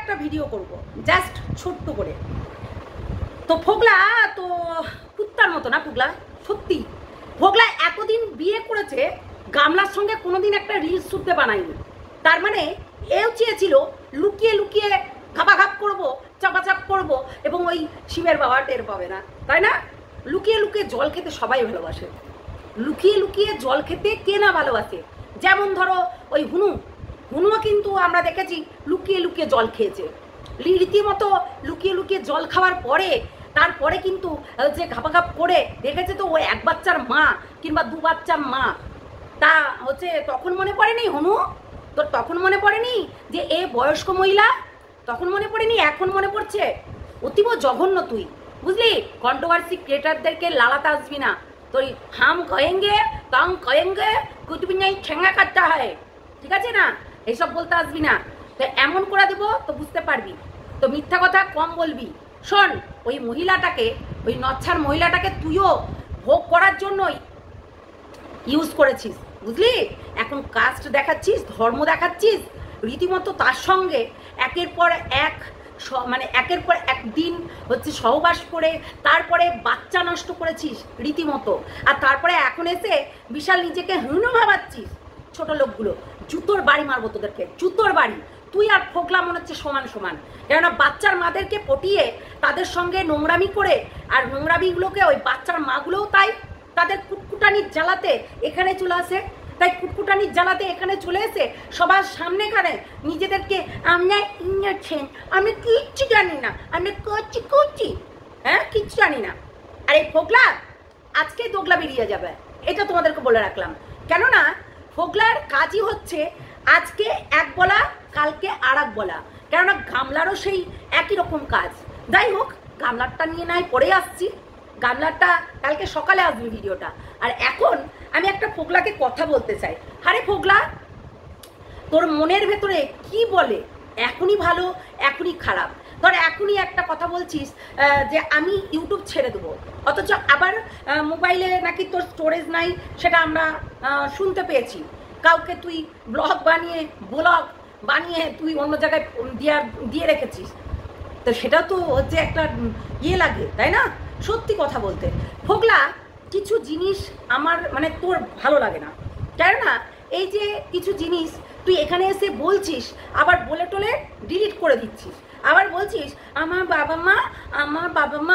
একটা ভিডিও করব জাস্ট ছোট্ট করে। তো ফোগলা তো কুত্তার মতো না, ফোগলা সত্যি ফোগলা এতদিন বিয়ে করেছে, গামলার সঙ্গে কোনোদিন একটা রিলস শুনতে বানায়নি। তার মানে এও চেয়েছিল লুকিয়ে লুকিয়ে ঘাপাঘাপ করবো, চাপাচাপ করব, এবং ওই শিবের বাবা টের পাবে না, তাই না? লুকিয়ে লুকিয়ে জল খেতে সবাই ভালোবাসে, লুকিয়ে লুকিয়ে জল খেতে কে না ভালোবাসে? যেমন ধরো ওই হুনুও কিন্তু আমরা দেখেছি লুকিয়ে লুকিয়ে জল খেয়েছে, রীতিমতো লুকিয়ে লুকিয়ে জল খাওয়ার পরে তারপরে কিন্তু যে ঘাপাঘাপ করে দেখেছে তো ও এক বাচ্চার মা কিংবা দু বাচ্চার মা। তা হচ্ছে তখন মনে পড়েনি হুনু? তোর তখন মনে পড়েনি যে এ বয়স্ক মহিলা? তখন মনে পড়েনি, এখন মনে পড়ছে? অতীব জঘন্য তুই, বুঝলি? কন্ট্রোভার্সি ক্রিয়েটারদেরকে লালাতে আসবি না। তো হাম কহেঙ্গে তং কহেঙ্গে কুছ ভি নেই ঠেঙ্গা কাটতে হয়, ঠিক আছে না? এইসব বলতে আসবি না। তো এমন করে দেবো তো বুঝতে পারবি। তো মিথ্যা কথা কম বলবি। শোন, ওই মহিলাটাকে, ওই নচ্ছার মহিলাটাকে তুইও ভোগ করার জন্যই ইউজ করেছিস, বুঝলি? এখন কাস্ট দেখাচ্ছিস, ধর্ম দেখাচ্ছিস, রীতিমতো তার সঙ্গে একের পর এক মানে একের পর একদিন হচ্ছে সহবাস করে তারপরে বাচ্চা নষ্ট করেছিস রীতিমতো, আর তারপরে এখন এসে বিশাল নিজেকে হুনো ভাবাচ্ছিস। ছোট লোকগুলো জুতোর বাড়ি মারবো তোদেরকে, জুতোর বাড়ি। তুই আর ফোকলা মনে হচ্ছে সমান সমান, কেননা বাচ্চার মাদেরকে পটিয়ে তাদের সঙ্গে নোংরামি করে, আর নোংরামিগুলোকে ওই বাচ্চার মাগুলোও তাই তাদের কুটকুটানির জ্বালাতে এখানে চলে আসে, তাই কুটকুটানির জ্বালাতে এখানে চলে এসে সবার সামনে এখানে নিজেদেরকে আমরা ইঞ্জেকশন, আমি কিচ্ছু জানি না, আমি করছি করছি, হ্যাঁ কিচ্ছু জানি না। আর এই ফোকলা আজকে দোগলা বেরিয়ে যাবে, এটা তোমাদেরকে বলে রাখলাম। কেননা ফোকলার কাজই হচ্ছে আজকে এক বলা, কালকে আর এক বলা। কেননা গামলারও সেই একই রকম কাজ। যাই হোক, গামলারটা নিয়ে নাই পরে আসছি, গামলারটা কালকে সকালে আসবে ভিডিওটা। আর এখন আমি একটা ফোকলাকে কথা বলতে চাই। আরে ফোকলা, তোর মনের ভেতরে কি বলে? এখনই ভালো, এখনই খারাপ। ধর এখনই একটা কথা বলছিস যে আমি ইউটিউব ছেড়ে দেবো, অথচ আবার মোবাইলে নাকি তোর স্টোরেজ নাই, সেটা আমরা শুনতে পেয়েছি। কাউকে তুই ব্লগ বানিয়ে তুই অন্য জায়গায় দিয়ে রেখেছিস, তো সেটা তো হচ্ছে একটা ইয়ে লাগে, তাই না? সত্যি কথা বলতে ফোকলা, কিছু জিনিস আমার মানে তোর ভালো লাগে না। কেননা এই যে কিছু জিনিস তুই এখানে এসে বলছিস, আবার বলে টলে ডিলিট করে দিচ্ছিস, আবার বলছিস আমার বাবা মা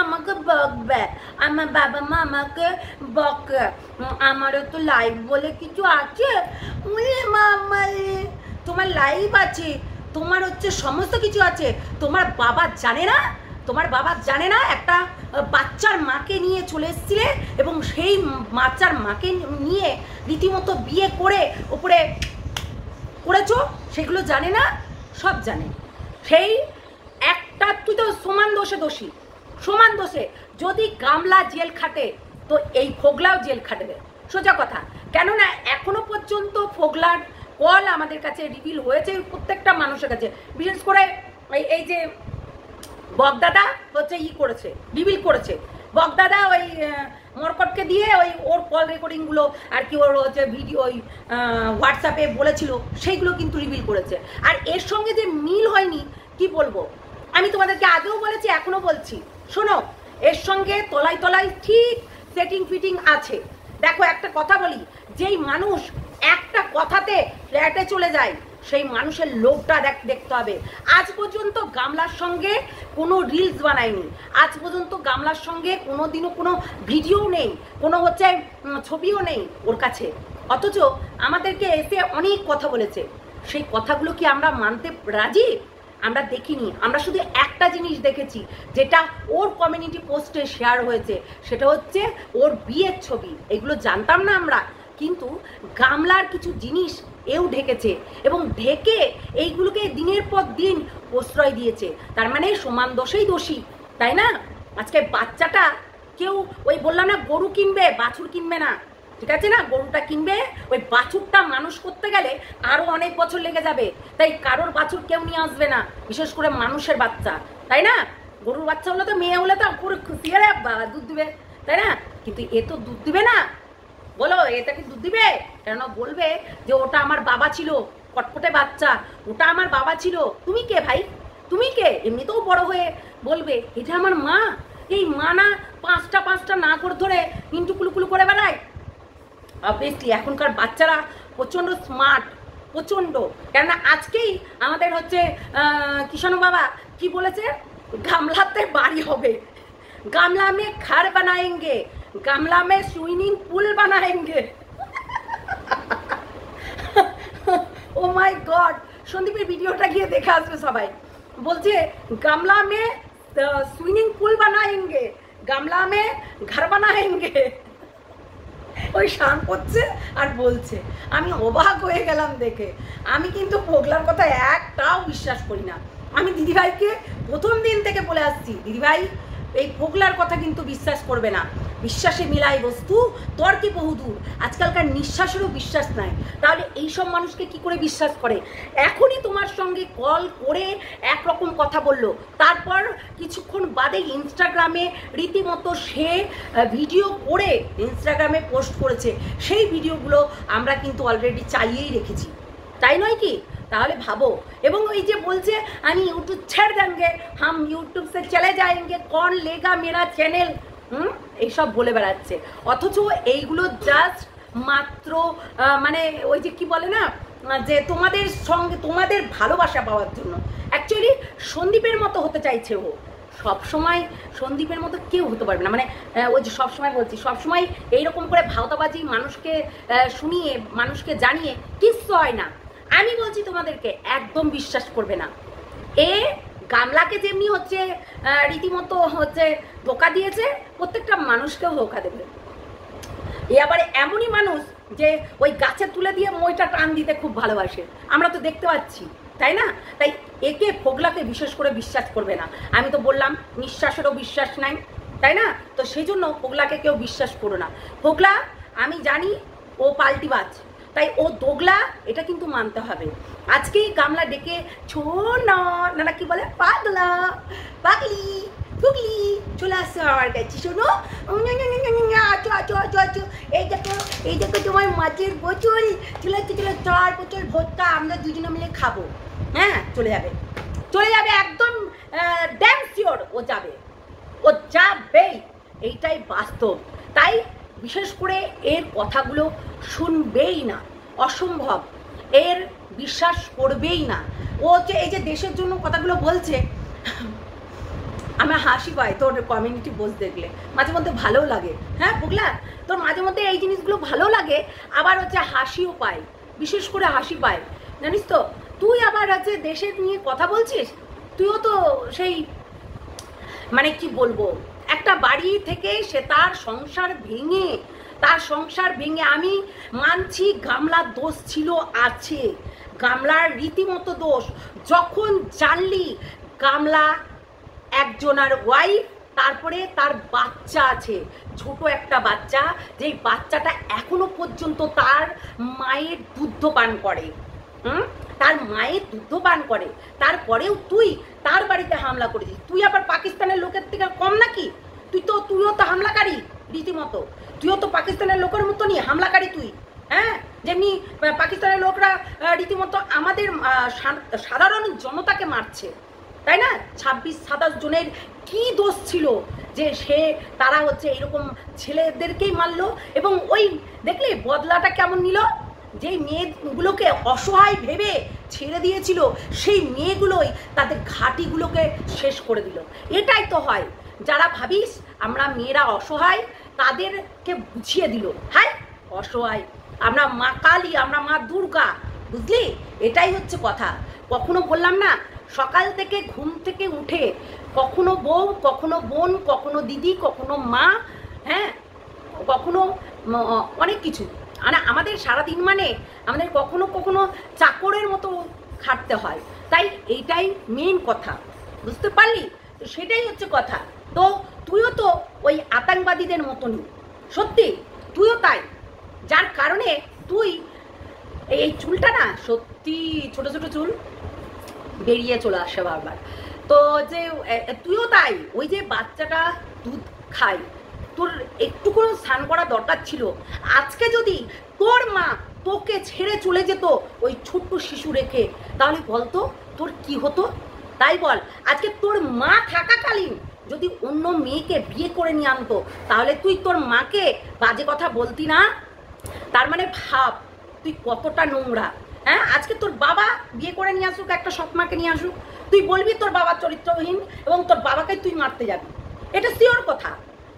আমাকে বকবে, আমার বাবা মা আমাকে বকে, আমারও তো লাইভ বলে কিছু আছে। তোমার লাইভ আছে, তোমার হচ্ছে সমস্ত কিছু আছে, তোমার বাবা জানে না? তোমার বাবা জানে না একটা বাচ্চার মাকে নিয়ে চলে এসেছিলে, এবং সেই বাচ্চার মাকে নিয়ে রীতিমতো বিয়ে করে ওপরে করেছো, সেগুলো জানে না? সব জানে। সেই একটা তুই তো সমান দোষে দোষী, সমান দোষে। যদি গামলা জেল খাটে তো এই ফোগলাও জেল খাটবে, সোজা কথা। কেননা এখনো পর্যন্ত ফোগলার কল আমাদের কাছে রিভিল হয়েছে প্রত্যেকটা মানুষের কাছে, বিশেষ করে এই যে বকদাদা হচ্ছে করেছে, রিভিল করেছে। বকদাদা ওই মরকটকে দিয়ে ওই ওর কল রেকর্ডিংগুলো আর কি ওর হচ্ছে ভিডিও ওই হোয়াটসঅ্যাপে বলেছিল, সেইগুলো কিন্তু রিভিল করেছে। আর এর সঙ্গে যে মিল হয়নি কি বলবো, আমি তোমাদেরকে আগেও বলেছি, এখনো বলছি, শোনো, এর সঙ্গে তলায় তলায় ঠিক সেটিং ফিটিং আছে। দেখো একটা কথা বলি, যেই মানুষ একটা কথাতে ফ্ল্যাটে চলে যায় সেই মানুষের লোভটা দেখতে হবে। আজ পর্যন্ত গামলার সঙ্গে কোনো রিলস বানায়নি, আজ পর্যন্ত গামলার সঙ্গে কোনোদিনও কোনো ভিডিও নেই, কোনো হচ্ছে ছবিও নেই ওর কাছে, অথচ আমাদেরকে এসে অনেক কথা বলেছে। সেই কথাগুলো কি আমরা মানতে রাজি? আমরা দেখিনি। আমরা শুধু একটা জিনিস দেখেছি, যেটা ওর কমিউনিটি পোস্টে শেয়ার হয়েছে, সেটা হচ্ছে ওর বিয়ের ছবি। এগুলো জানতাম না আমরা, কিন্তু গামলার কিছু জিনিস এও ঢেকেছে, এবং ঢেকে এইগুলোকে দিনের পর দিন প্রশ্রয় দিয়েছে। তার মানে সমান দোষেই দোষী, তাই না? আজকে বাচ্চাটা কেউ ওই বললাম না, গরু কিনবে বাছুর কিনবে না, ঠিক আছে না? গরুটা কিনবে, ওই বাছুরটা মানুষ করতে গেলে আরও অনেক বছর লেগে যাবে, তাই কারোর বাছুর কেউ নিয়ে আসবে না, বিশেষ করে মানুষের বাচ্চা, তাই না? গরুর বাচ্চা হলে তো, মেয়ে হলে তো পুরো খুশি হয়ে দুধ দিবে, তাই না? কিন্তু এ তো দুধ দিবে না। বলো, এটা কি দুধ দিবে? কেন বলবে যে ওটা আমার বাবা ছিল, কটকটে বাচ্চা, ওটা আমার বাবা ছিল। তুমি কে ভাই? তুমি এমনিতেও বড় হয়ে বলবে এটা আমার মা, এই মা না পাঁচটা না করে ধরে ইন্টু কুলুকুলু করে বেড়ায়। অবভিয়াসলি এখনকার বাচ্চারা প্রচণ্ড স্মার্ট, প্রচণ্ড। কেননা আজকেই আমাদের হচ্ছে কিষাণু বাবা কি বলেছে, গামলাতে বাড়ি হবে, গামলা মে ঘর বানায়েঙ্গে, গামলা মে সুইমিং পুল বানায়েঙ্গে। ও মাই গড, সন্দীপের ভিডিওটা গিয়ে দেখে আসবে সবাই। বলছে গামলা মে সুইমিং পুল বানায়েঙ্গে, গামলা মে ঘর বানায়েঙ্গে। ওই শান করছে আর বলছে, আমি অবাক হয়ে গেলাম দেখে। আমি কিন্তু পোগলার কথা একটাও বিশ্বাস করি না। আমি দিদিভাইকে প্রথম দিন থেকে বলে আসছি, দিদিভাই এই পোগলার কথা কিন্তু বিশ্বাস করবে না, বিশ্বাসে মিলাই বস্তু তর্কে বহুদূর। আজকালকার নিঃশ্বাসেরও বিশ্বাস নাই, তাহলে এইসব মানুষকে কি করে বিশ্বাস করে? এখনই তোমার সঙ্গে কল করে একরকম কথা বললো, তারপর কিছুক্ষণ বাদে ইনস্টাগ্রামে রীতিমতো সে ভিডিও করে ইনস্টাগ্রামে পোস্ট করেছে। সেই ভিডিওগুলো আমরা কিন্তু অলরেডি চালিয়েই রেখেছি, তাই নয় কি? তাহলে ভাবো। এবং ওই যে বলছে আমি ইউটিউব ছেড়ে দেंगे, हम यूट्यूब से चले जाएंगे, कौन लेगा मेरा চ্যানেল, এইসব বলে বেড়াচ্ছে। অথচ এইগুলো জাস্ট মাত্র মানে ওই যে কি বলে না, যে তোমাদের সঙ্গে তোমাদের ভালোবাসা পাওয়ার জন্য। অ্যাকচুয়ালি সন্দীপের মতো হতে চাইছে ও। সবসময় সন্দীপের মতো কেউ হতে পারবে না, মানে ওই যে সবসময় বলছি, সবসময় এইরকম করে ভাওতাবাজি মানুষকে শুনিয়ে মানুষকে জানিয়ে কিচ্ছু হয় না। আমি বলছি তোমাদেরকে একদম বিশ্বাস করবে না। এ গামলাকে যেমনি হচ্ছে রীতিমতো হচ্ছে ধোকা দিয়েছে, প্রত্যেকটা মানুষকেও ধোকা দেবে। এ আবার এমনই মানুষ যে ওই গাছে তুলে দিয়ে মইটা টান দিতে খুব ভালোবাসে, আমরা তো দেখতে পাচ্ছি, তাই না? তাই একে পোগলাকে বিশেষ করে বিশ্বাস করবে না। আমি তো বললাম নিঃশ্বাসেরও বিশ্বাস নাই, তাই না? তো সেই জন্য পোগলাকে কেউ বিশ্বাস করো না। পোগলা আমি জানি ও পাল্টিবাজ, তাই ও দোগলা, এটা কিন্তু মানতে হবে। আজকেই গামলা ডেকে না কি বলে, পাগলা পাগলি পুগলি চলে আসছে আমার কাছে, শোনো এই দেখো তোমার মাছের বোতল চলে আসছে, চলে 4 বোতল ভর্তা, আমরা দুজনে মিলে খাবো। হ্যাঁ চলে যাবে একদম ড্যাম শিওর ও যাবেই, এইটাই বাস্তব। তাই বিশেষ করে এর কথাগুলো শুনবেই না, অসম্ভব, এর বিশ্বাস করবেই না। ও হচ্ছে এই যে দেশের জন্য কথাগুলো বলছে, আমার হাসি পায় তোর কমিউনিটি পোস্ট দেখলে, মাঝে মধ্যে ভালো লাগে। হ্যাঁ পোগলা, তোর মাঝে মধ্যে এই জিনিসগুলো ভালো লাগে, আবার হচ্ছে হাসিও পায়, বিশেষ করে হাসি পায়, জানিস তো? তুই আবার হচ্ছে দেশের নিয়ে কথা বলছিস, তুইও তো সেই মানে কি বলবো, একটা বাড়ি থেকে সে তার সংসার ভেঙে, আমি মানছি গামলার দোষ ছিল, আছে গামলার রীতিমতো দোষ। যখন জানলি গামলা একজনের ওয়াইফ, তারপরে তার বাচ্চা আছে, ছোট একটা বাচ্চা, যেই বাচ্চাটা এখনো পর্যন্ত তার মায়ের দুধ পান করে, তারপরেও তুই তার বাড়িতে হামলা করেছিস। তুই আবার পাকিস্তানের লোকের থেকে কম নাকি? তুইও তো হামলাকারী রীতিমতো, তুইও তো পাকিস্তানের লোকের মতনই হামলাকারী তুই। হ্যাঁ, যেমনি পাকিস্তানের লোকরা রীতিমতো আমাদের সাধারণ জনতাকে মারছে, তাই না? 26-27 জনের কি দোষ ছিল যে তারা হচ্ছে এরকম ছেলেদেরকেই মারলো? এবং ওই দেখলে বদলাটা কেমন নিল, যেই মেয়েগুলোকে অসহায় ভেবে ছেড়ে দিয়েছিল, সেই মেয়েগুলোই তাদের ঘাটিগুলোকে শেষ করে দিল। এটাই তো হয়, যারা ভাবিস আমরা মেয়েরা অসহায়, তাদেরকে বুঝিয়ে দিল, হাই অসহায়, আমরা মা কালী, আমরা মা দুর্গা, বুঝলি? এটাই হচ্ছে কথা। কখনো বললাম না, সকাল থেকে ঘুম থেকে উঠে কখনো বউ, কখনো বোন, কখনো দিদি, কখনো মা, হ্যাঁ কখনো অনেক কিছু, মানে আমাদের সারাদিন মানে আমাদের কখনো কখনো চাকরের মতো খাটতে হয়। তাই এইটাই মেন কথা, বুঝতে পারলি? তো সেটাই হচ্ছে কথা। তো তুইও তো ওই আতঙ্কবাদীদের মতনই, সত্যি তুইও তাই, যার কারণে তুই এই চুলটা না, সত্যি ছোট ছোট চুল বেরিয়ে চলে আসে বারবার। তো যে তুইও তাই, ওই যে বাচ্চাটা দুধ খায়, তোর একটু করে স্নান করা দরকার ছিল। আজকে যদি তোর মা তোকে ছেড়ে চলে যেত ওই ছোট্ট শিশু রেখে, তাহলে বলতো তোর কি হতো? তাই বল, আজকে তোর মা থাকাকালীন যদি অন্য মেয়েকে বিয়ে করে নিয়ে আনতো তাহলে তুই তোর মাকে বাজে কথা বলতি না? তার মানে ভাব তুই কতটা নোংরা। হ্যাঁ, আজকে তোর বাবা বিয়ে করে নিয়ে আসুক, একটা সৎ মাকে নিয়ে আসুক, তুই বলবি তোর বাবা চরিত্রহীন এবং তোর বাবাকে তুই মারতে যাবি। এটা শিওর কথা,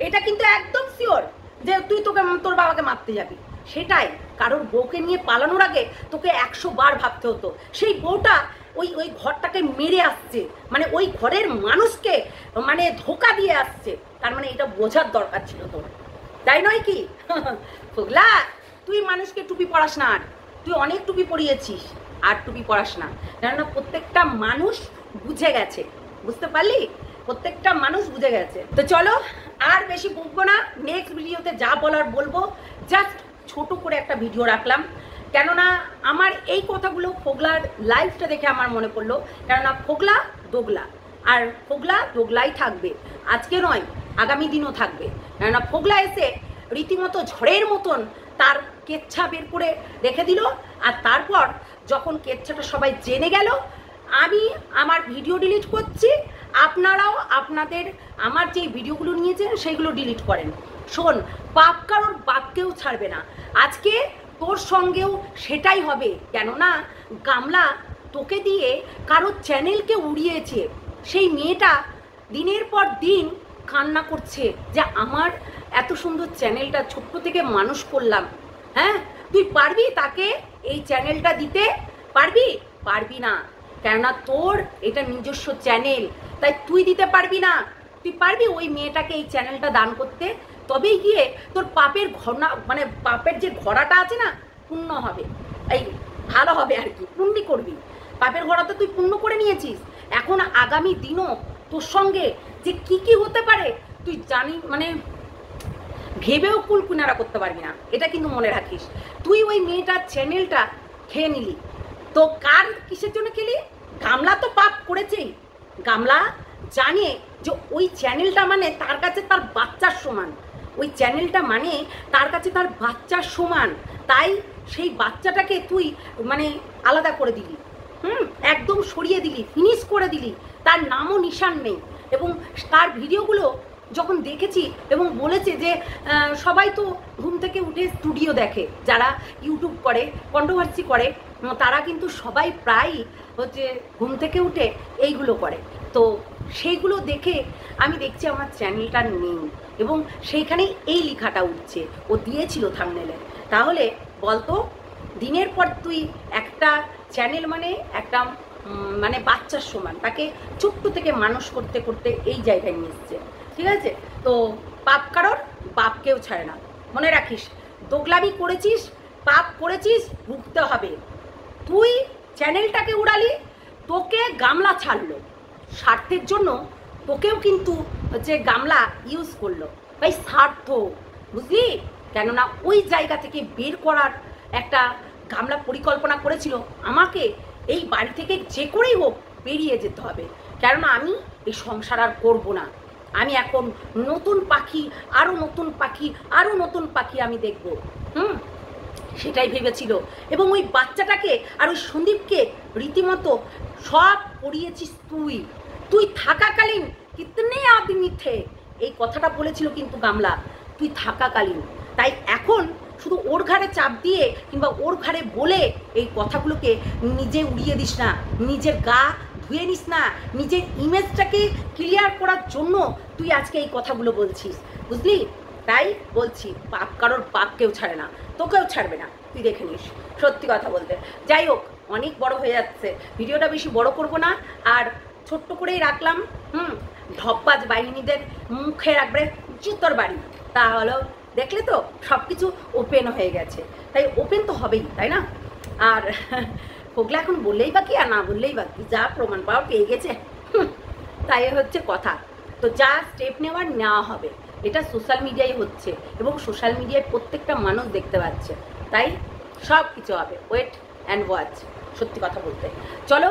এটা কিন্তু একদম শিওর যে তুই তোর বাবাকে মারতে যাবি। সেটাই, কারোর বউকে নিয়ে পালানোর আগে তোকে 100 বার ভাবতে হতো। সেই বউটা ওই ঘরটাকে মেরে আসছে, মানে ওই ঘরের মানুষকে মানে ধোকা দিয়ে আসছে, তার মানে এটা বোঝার দরকার ছিল তোর, তাই নয় কি? ফুগলা, তুই মানুষকে টুপি পরাস না, আর তুই অনেক টুপি পরিয়েছিস, আর টুপি পরাস না, কেননা প্রত্যেকটা মানুষ বুঝে গেছে, বুঝতে পারলি? প্রত্যেকটা মানুষ বুঝে গেছে। তো চলো আর বেশি বকবো না, নেক্সট ভিডিওতে যা বলার বলবো। জাস্ট ছোট করে একটা ভিডিও রাখলাম, কেননা আমার এই কথাগুলো ফোগলার লাইফটা দেখে আমার মনে পড়লো, কেননা ফোগলা দোগলা, আর ফোগলা দোগলাই থাকবে, আজকে নয় আগামী দিনও থাকবে। কেননা ফোগলা এসে রীতিমতো ঝড়ের মতন তার কেচ্ছা বের করে রেখে দিল, আর তারপর যখন কেচ্ছাটা সবাই জেনে গেল, আমি আমার ভিডিও ডিলিট করছি, আপনারাও আপনাদের আমার যে ভিডিওগুলো নিয়েছেন সেইগুলো ডিলিট করেন। শোন, পাপ কারোর বাপকেও ছাড়বে না, আজকে তোর সঙ্গেও সেটাই হবে, কেননা গামলা তোকে দিয়ে কারোর চ্যানেলকে উড়িয়েছে। সেই মেয়েটা দিনের পর দিন কান্না করছে যে আমার এত সুন্দর চ্যানেলটা ছোট্ট থেকে মানুষ করলাম। হ্যাঁ, তুই পারবি তাকে এই চ্যানেলটা দিতে? পারবি? পারবি না, কেননা তোর এটা নিজস্ব চ্যানেল, তাই তুই দিতে পারবি না। তুই পারবি ওই মেয়েটাকে এই চ্যানেলটা দান করতে? তবেই গিয়ে তোর পাপের ঘনা, মানে পাপের যে ঘোড়াটা আছে না, পূর্ণ হবে, এই ভালো হবে আর কি, পূর্ণি করবি। পাপের ঘোড়াটা তুই পূর্ণ করে নিয়েছিস, এখন আগামী দিনও তোর সঙ্গে যে কি কি হতে পারে তুই জানি, মানে ভেবেও কুলকুনারা করতে পারবি না, এটা কিন্তু মনে রাখিস। তুই ওই মেয়েটার চ্যানেলটা খেয়ে নিলি, তো কার কিসের জন্য খেলি? গামলা তো পাপ করেছেই, গামলা জানে যে ওই চ্যানেলটা মানে তার কাছে তার বাচ্চার সমান, ওই চ্যানেলটা মানে তার কাছে তার বাচ্চার সমান, তাই সেই বাচ্চাটাকে তুই মানে আলাদা করে দিলি, একদম সরিয়ে দিলি, ফিনিশ করে দিলি, তার নামও নিশান নেই। এবং তার ভিডিওগুলো যখন দেখেছি এবং বলেছে যে সবাই তো ঘুম থেকে উঠে স্টুডিও দেখে, যারা ইউটিউব করে, কন্ট্রোভার্সি করে, তারা কিন্তু সবাই প্রায়ই হচ্ছে ঘুম থেকে উঠে এইগুলো করে। তো সেইগুলো দেখে আমি দেখছি আমার চ্যানেলটা নেই, এবং সেইখানেই এই লেখাটা উঠছে, ও দিয়েছিল থাম্বনেলে। তাহলে বলতো, দিনের পর তুই একটা চ্যানেল মানে একটা মানে বাচ্চার সমান, তাকে ছোট্ট থেকে মানুষ করতে করতে এই জায়গায় নিয়ে এসছে, ঠিক আছে? তো পাপ কারোর বাপকেও ছাড়ে না, মনে রাখিস। দোগলামি করেছিস, পাপ করেছিস, ভুগতে হবে। তুই চ্যানেলটাকে উড়ালি, তোকে গামলা ছাড়লো, স্বার্থের জন্য তোকেও কিন্তু হচ্ছে গামলা ইউজ করলো, ভাই স্বার্থ, বুঝলি? কেননা ওই জায়গা থেকে বের করার একটা গামলা পরিকল্পনা করেছিল, আমাকে এই বাড়ি থেকে যে করেই হোক বেরিয়ে যেতে হবে, কেননা আমি এই সংসার আর করবো না। আমি এখন নতুন পাখি, আরও নতুন পাখি, আরও নতুন পাখি আমি দেখব, সেটাই ভেবেছিল। এবং ওই বাচ্চাটাকে আর ওই সন্দীপকে রীতিমতো সব পড়িয়েছিস তুই, তুই থাকাকালীন কিতনে আদমি থে, এই কথাটা বলেছিল কিন্তু গামলা, তুই থাকাকালীন। তাই এখন শুধু ওর ঘাড়ে চাপ দিয়ে কিংবা ওর ঘাড়ে বলে এই কথাগুলোকে নিজে উড়িয়ে দিস না, নিজের গা ধুয়ে নিস না, নিজের ইমেজটাকে ক্লিয়ার করার জন্য তুই আজকে এই কথাগুলো বলছিস, বুঝলি? তাই বলছি, পাপ কারোর বাপকেও ছাড়ে না, তোকেও ছাড়বে না, তুই দেখে নিস, সত্যি কথা বলতে। যাই হোক, অনেক বড় হয়ে যাচ্ছে, ভিডিওটা বেশি বড় করব না, আর ছোট্ট করেই রাখলাম। ঢপবাজ বাহিনীদের মুখে রাখবে জুতোর বাড়ি, তাহলে দেখলে তো সব কিছু ওপেন হয়ে গেছে, তাই ওপেন তো হবেই, তাই না? আর ফোগলা এখন বললেই বাকি আর না বললেই বাকি, যা প্রমাণ পাওয়া পেয়ে গেছে, তাই হচ্ছে কথা। তো যা স্টেপ নেওয়া হবে, এটা সোশ্যাল মিডিয়ায় হচ্ছে এবং সোশ্যাল মিডিয়ায় প্রত্যেকটা মানুষ দেখতে পাচ্ছে, তাই সব কিছু হবে, ওয়েট অ্যান্ড ওয়াচ, সত্যি কথা বলতে। চলো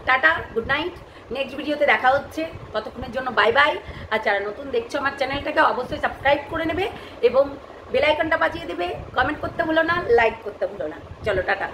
টাটা, গুড নাইট, নেক্সট ভিডিওতে দেখা হচ্ছে, ততক্ষণের জন্য বাই বাই। আর যারা নতুন দেখছো আমার চ্যানেলটাকে অবশ্যই সাবস্ক্রাইব করে নেবে এবং বেল আইকনটা বাজিয়ে দেবে, কমেন্ট করতে ভুলো না, লাইক করতে ভুলো না। চলো টাটা।